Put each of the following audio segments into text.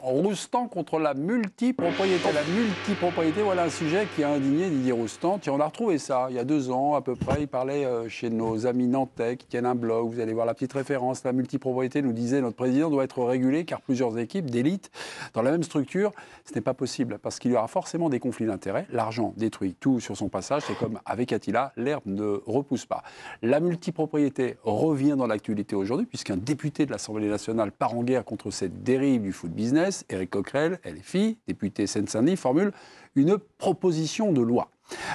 Roustan contre la multipropriété. La multipropriété, voilà un sujet qui a indigné Didier Roustan. Tiens, on a retrouvé ça il y a 2 ans à peu près. Il parlait chez nos amis nantais qui tiennent un blog. Vous allez voir la petite référence. La multipropriété nous disait notre président doit être régulé car plusieurs équipes d'élite dans la même structure, ce n'est pas possible parce qu'il y aura forcément des conflits d'intérêts. L'argent détruit tout sur son passage. C'est comme avec Attila, l'herbe ne repousse pas. La multipropriété revient dans l'actualité aujourd'hui puisqu'un député de l'Assemblée nationale part en guerre contre cette dérive du foot business. Éric Coquerel, LFI, député Seine-Saint-Denis, formule une proposition de loi.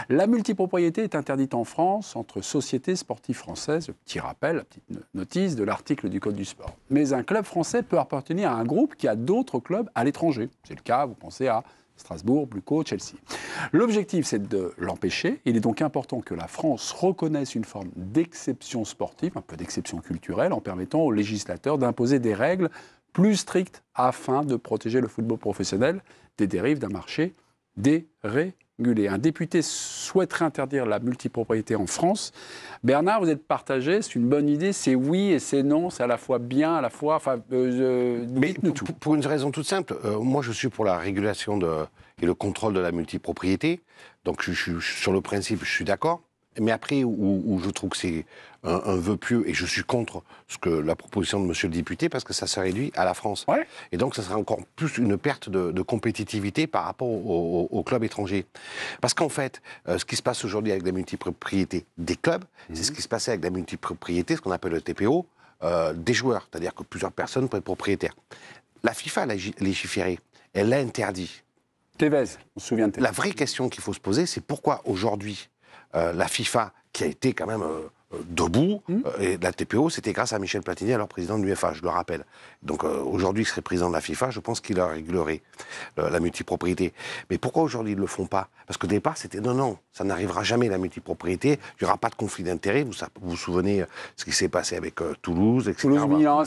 La multipropriété est interdite en France entre sociétés sportives françaises. Le petit rappel, la petite notice de l'article du Code du sport. Mais un club français peut appartenir à un groupe qui a d'autres clubs à l'étranger. C'est le cas, vous pensez à Strasbourg, Bluco, Chelsea. L'objectif, c'est de l'empêcher. Il est donc important que la France reconnaisse une forme d'exception sportive, un peu d'exception culturelle, en permettant aux législateurs d'imposer des règles plus strictes afin de protéger le football professionnel des dérives d'un marché dérégulé. Un député souhaiterait interdire la multipropriété en France. Bernard, vous êtes partagé, c'est une bonne idée, c'est oui et c'est non, c'est à la fois bien, à la fois... Enfin, mais pour une raison toute simple, moi je suis pour la régulation et le contrôle de la multipropriété, donc sur le principe je suis d'accord. Mais après, où je trouve que c'est un vœu pieux, et je suis contre la proposition de monsieur le député, parce que ça se réduit à la France. Ouais. Et donc, ça serait encore plus une perte de compétitivité par rapport aux clubs étrangers. Parce qu'en fait, ce qui se passe aujourd'hui avec la multipropriété des clubs, c'est ce qui se passait avec la multipropriété, ce qu'on appelle le TPO, des joueurs. C'est-à-dire que plusieurs personnes peuvent être propriétaires. La FIFA l'a légiféré, elle l'a interdit. Tevez, on se souvient de Tevez. La vraie question qu'il faut se poser, c'est pourquoi aujourd'hui, la FIFA, qui a été quand même debout, et la TPO, c'était grâce à Michel Platini, alors président de l'UEFA, je le rappelle. Donc aujourd'hui, il serait président de la FIFA, je pense qu'il leur régulerait la multipropriété. Mais pourquoi aujourd'hui ils ne le font pas? Parce qu'au départ, c'était non, ça n'arrivera jamais la multipropriété, il n'y aura pas de conflit d'intérêts. Vous vous souvenez ce qui s'est passé avec Toulouse, etc. Toulouse-Milan,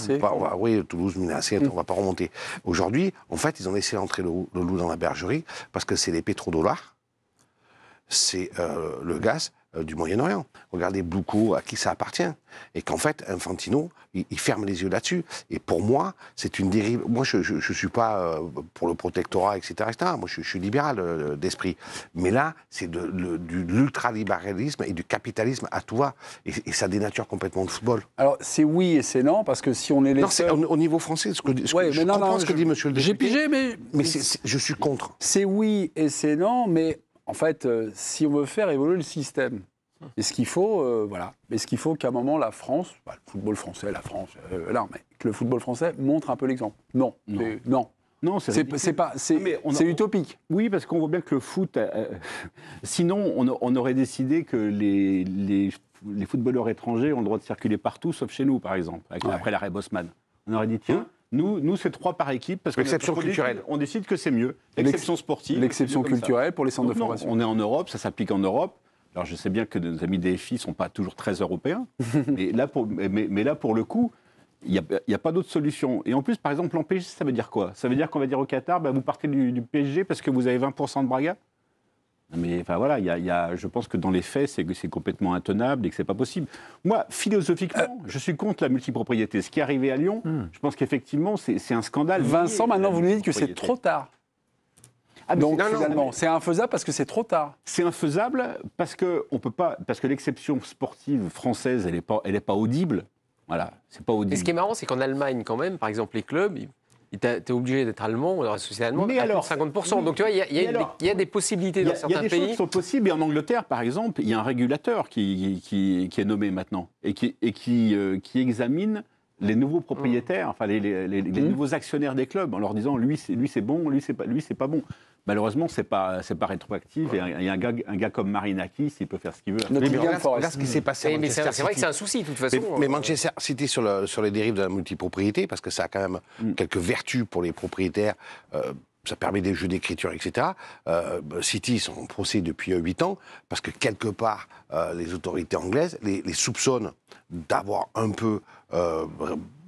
oui, Toulouse-Milan, on ne va pas remonter. Aujourd'hui, en fait, ils ont laissé entrer le loup dans la bergerie, parce que c'est les pétrodollars, c'est le gaz du Moyen-Orient. Regardez Bluco, à qui ça appartient. Et qu'en fait, Infantino, il ferme les yeux là-dessus. Et pour moi, c'est une dérive. Moi, je ne suis pas pour le protectorat, etc. Moi, je suis libéral d'esprit. Mais là, c'est de l'ultralibéralisme et du capitalisme à tout va. Et ça dénature complètement le football. Alors, c'est oui et c'est non, parce que si on est les seuls... Non, au niveau français, je comprends ce que dit monsieur le député. J'ai pigé, mais je suis contre. C'est oui et c'est non, mais... En fait, si on veut faire évoluer le système, est-ce qu'il faut, est-ce qu'il faut qu'à un moment la France, le football français, la France, mais que le football français montre un peu l'exemple? Non. Non, c'est utopique. Oui, parce qu'on voit bien que le foot, sinon on aurait décidé que les footballeurs étrangers ont le droit de circuler partout, sauf chez nous, par exemple, après l'arrêt Bosman. On aurait dit tiens. Nous, c'est 3 par équipe, parce que l'exception culturelle. On décide que c'est mieux. L'exception sportive. L'exception culturelle pour les centres de formation. On est en Europe, ça s'applique en Europe. Alors, je sais bien que nos amis des FI ne sont pas toujours très européens, mais là, pour le coup, il n'y a pas d'autre solution. Et en plus, par exemple, l'empêcher, ça veut dire quoi? Ça veut dire qu'on va dire au Qatar, vous partez du PSG parce que vous avez 20% de Braga? Mais enfin voilà, je pense que dans les faits, c'est complètement intenable et que c'est pas possible. Moi, philosophiquement, je suis contre la multipropriété. Ce qui est arrivé à Lyon, je pense qu'effectivement, c'est un scandale. Vincent, maintenant vous nous dites que c'est trop tard. Donc finalement, c'est infaisable parce que c'est trop tard. C'est infaisable parce que on peut pas, parce que l'exception sportive française, elle est pas audible. Voilà, c'est pas audible. Et ce qui est marrant, c'est qu'en Allemagne, quand même, par exemple, les clubs. T'es obligé d'être allemand ou de la société allemande, mais alors 50%. Oui. Donc tu vois, il y a des possibilités dans certains pays. Il y a des choses qui sont possibles. Et en Angleterre, par exemple, il y a un régulateur qui est nommé maintenant et qui examine les nouveaux propriétaires, enfin les nouveaux actionnaires des clubs, en leur disant lui c'est bon, lui c'est pas bon. Malheureusement, c'est pas rétroactif. Et il y a un gars comme Marinakis, il peut faire ce qu'il veut. Regarde ce qui s'est passé à Manchester City. C'est vrai que c'est un souci, de toute façon. Mais Manchester City, sur les dérives de la multipropriété, parce que ça a quand même quelques vertus pour les propriétaires, ça permet des jeux d'écriture, etc. City, ils sont en procès depuis 8 ans, parce que quelque part, les autorités anglaises les soupçonnent d'avoir un peu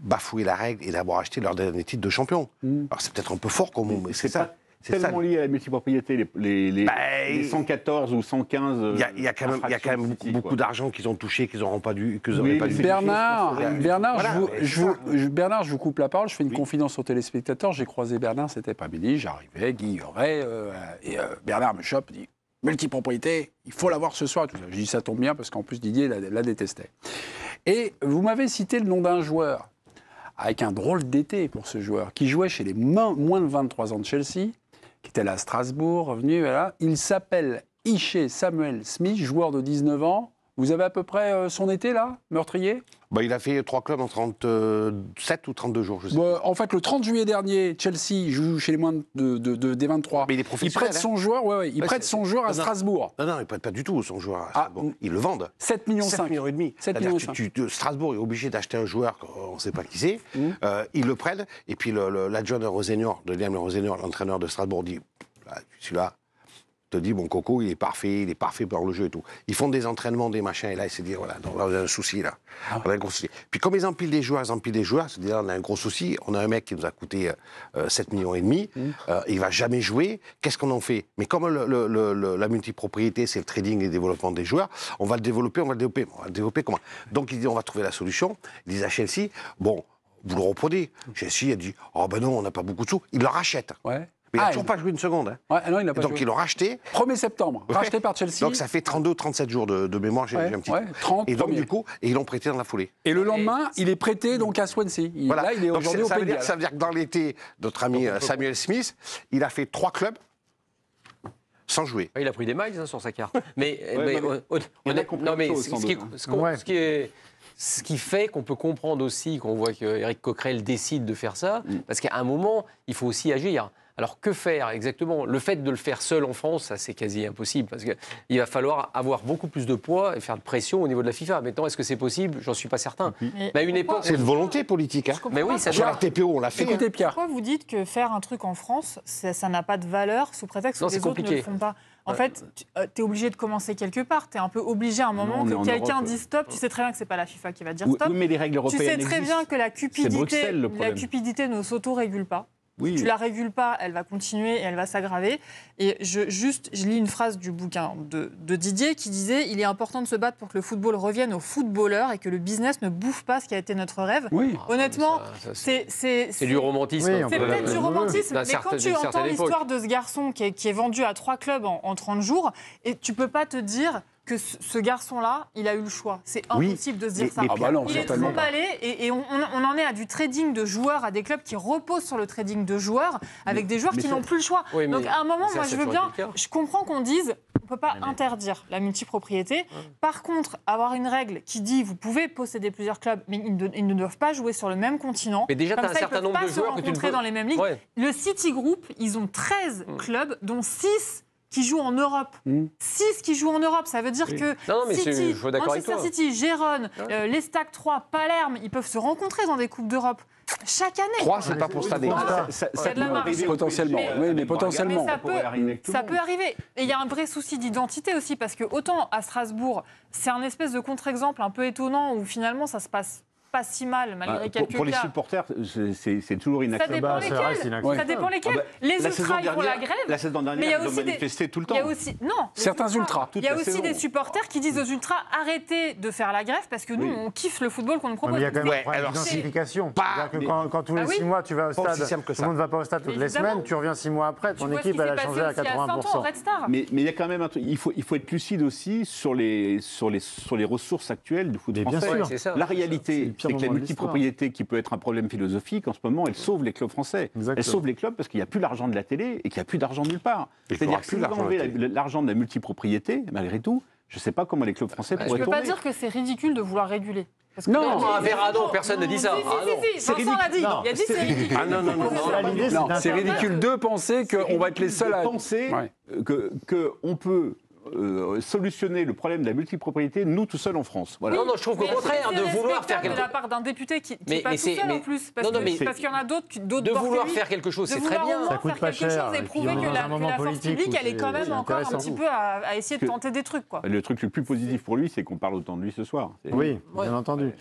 bafoué la règle et d'avoir acheté leur dernier titre de champion. Alors c'est peut-être un peu fort comme mot, mais c'est ça. tellement lié à la multipropriété, les 114 ou 115. Il y a quand même beaucoup d'argent qu'ils ont touché, qu'ils n'auraient pas dû. Bernard, je vous coupe la parole, je fais une confidence aux téléspectateurs. J'ai croisé Bernard, c'était pas midi, j'arrivais, Guy Yoret, et Bernard me chope, dit multipropriété, il faut l'avoir ce soir. Je dis ça tombe bien parce qu'en plus Didier la détestait. Et vous m'avez cité le nom d'un joueur, avec un drôle d'été pour ce joueur, qui jouait chez les moins de 23 ans de Chelsea, qui était là à Strasbourg, revenu, voilà. Il s'appelle Iché Samuel Smith, joueur de 19 ans. Vous avez à peu près son été, là, meurtrier ? Il a fait 3 clubs en 37 ou 32 jours, je sais pas. En fait, le 30 juillet dernier, Chelsea joue chez les moins des 23. Mais il est professionnel. Il prête son joueur, il prête son joueur à Strasbourg. Non, il ne prête pas du tout son joueur à Strasbourg. Ils le vendent. 7 millions 5. 7 millions et demi. Strasbourg est obligé d'acheter un joueur, on ne sait pas qui c'est. Ils le prennent. Et puis l'adjoint de Rosénior, de Liam Rosénior, l'entraîneur de Strasbourg, dit celui-là, te dit, bon, Coco, il est parfait pour le jeu et tout. Ils font des entraînements, des machins, et là, il s'est dit, voilà, on a un souci, là. On a un gros souci. Puis comme ils empilent des joueurs, c'est-à-dire, on a un gros souci, on a un mec qui nous a coûté 7 millions et demi, il va jamais jouer, qu'est-ce qu'on en fait? Mais comme la multipropriété, c'est le trading et le développement des joueurs, on va le développer. On va le développer comment? Donc, il dit, on va trouver la solution. Ils disent à Chelsea, bon, vous le reprenez. Chelsea a dit, oh ben non, on n'a pas beaucoup de sous. Il le rachète. Ouais. Mais il n'a toujours pas joué une seconde. Hein. Ouais, non, il n'a pas donc joué. ils l'ont racheté. 1er septembre, racheté par Chelsea. Donc ça fait 32-37 jours de mémoire, j'ai un petit 30, et donc du coup, ils l'ont prêté dans la foulée. Et le lendemain, il est prêté donc à Swansea. Voilà. Là, il est aujourd'hui au Pays de Galles. Ça veut dire que dans l'été, notre ami Samuel Smith, il a fait 3 clubs sans jouer. Il a pris des miles sur sa carte. Ce qui fait qu'on peut comprendre aussi, qu'on voit qu'Éric Coquerel décide de faire ça, parce qu'à un moment, il faut aussi agir. Alors que faire exactement? Le fait de le faire seul en France, ça c'est quasi impossible, parce qu'il va falloir avoir beaucoup plus de poids et faire de pression au niveau de la FIFA. Maintenant, est-ce que c'est possible? J'en suis pas certain. Mais à une époque, c'est une volonté politique. Hein. Mais oui, ça sur la TPO, on l'a fait. Écoutez, Pierre. Pourquoi vous dites que faire un truc en France, ça n'a pas de valeur sous prétexte que les autres ne le font pas? En fait, tu es obligé de commencer quelque part. Tu es un peu obligé à un moment que quelqu'un dise stop. Tu sais très bien que ce n'est pas la FIFA qui va dire stop. Oui, mais les règles européennes tu sais très bien que la cupidité ne s'auto-régule pas. Oui. Tu la régules pas, elle va continuer et elle va s'aggraver. Et je lis une phrase du bouquin de Didier qui disait « Il est important de se battre pour que le football revienne aux footballeurs et que le business ne bouffe pas ce qui a été notre rêve. Oui. » Honnêtement, c'est du romantisme. Oui, c'est peut-être du romantisme, mais quand tu entends l'histoire de ce garçon qui est vendu à 3 clubs en 30 jours, et tu peux pas te dire que ce garçon-là, il a eu le choix. C'est impossible de se dire ça. Il est trop emballé et on en est à du trading de joueurs, à des clubs qui reposent sur le trading de joueurs, avec des joueurs qui n'ont plus le choix. Oui, donc à un moment, moi je veux bien, je comprends qu'on dise, on ne peut pas interdire la multipropriété. Par contre, avoir une règle qui dit, vous pouvez posséder plusieurs clubs, mais ils ne doivent pas jouer sur le même continent. Mais déjà, tu as un certain nombre de joueurs que tu ne peux pas se rencontrer dans les mêmes ligues. Ouais. Le City Group, ils ont 13 clubs, dont 6 qui jouent en Europe. 6 qui jouent en Europe, ça veut dire que City, Manchester City, Gérone, l'Estac 3, Palerme, ils peuvent se rencontrer dans des Coupes d'Europe chaque année. 3, c'est pas pour cette année. Ça peut arriver potentiellement. Mais potentiellement. Ça peut arriver. Et il y a un vrai souci d'identité aussi, parce que autant à Strasbourg, c'est un espèce de contre-exemple un peu étonnant où finalement ça se passe pas si mal, malgré quelques cas. Pour les supporters, c'est toujours inacceptable. Ça dépend lesquels. Les ultras, ils font la grève. La saison dernière, ils ont manifesté tout le temps. Certains ultras. Il y a aussi des supporters qui disent aux ultras, arrêtez de faire la grève, parce que nous, on kiffe le football qu'on nous propose. Mais il y a quand même un problème d'identification. Quand tous les 6 mois, tu vas au stade, tout le monde ne va pas au stade toutes les semaines, tu reviens 6 mois après, ton équipe, elle a changé à 80%. Mais il y a quand même un truc, il faut être lucide aussi sur les ressources actuelles du foot français. La réalité, c'est que la multipropriété, qui peut être un problème philosophique, en ce moment, elle sauve les clubs français. Exactement. Elle sauve les clubs parce qu'il n'y a plus l'argent de la télé et qu'il n'y a plus d'argent nulle part. C'est-à-dire que si vous enlevez l'argent de la multipropriété, malgré tout, je ne sais pas comment les clubs français pourraient tourner. Je ne peux pas dire que c'est ridicule de vouloir réguler. Non, personne ne dit ça. C'est ridicule. Il a dit c'est ridicule. Non, c'est ridicule de penser qu'on va être les seuls à penser qu'on peut solutionner le problème de la multipropriété, nous, tout seuls en France. Voilà. Non, je trouve qu'au contraire, de vouloir faire quelque chose... de la part d'un député qui n'est pas tout seul en plus, parce qu'il y en a d'autres de vouloir faire quelque chose, c'est très bien. Ça coûte pas cher. Et prouver que la force publique, elle est quand même encore un petit peu à essayer de tenter des trucs. Le truc le plus positif pour lui, c'est qu'on parle autant de lui ce soir. Oui, bien entendu.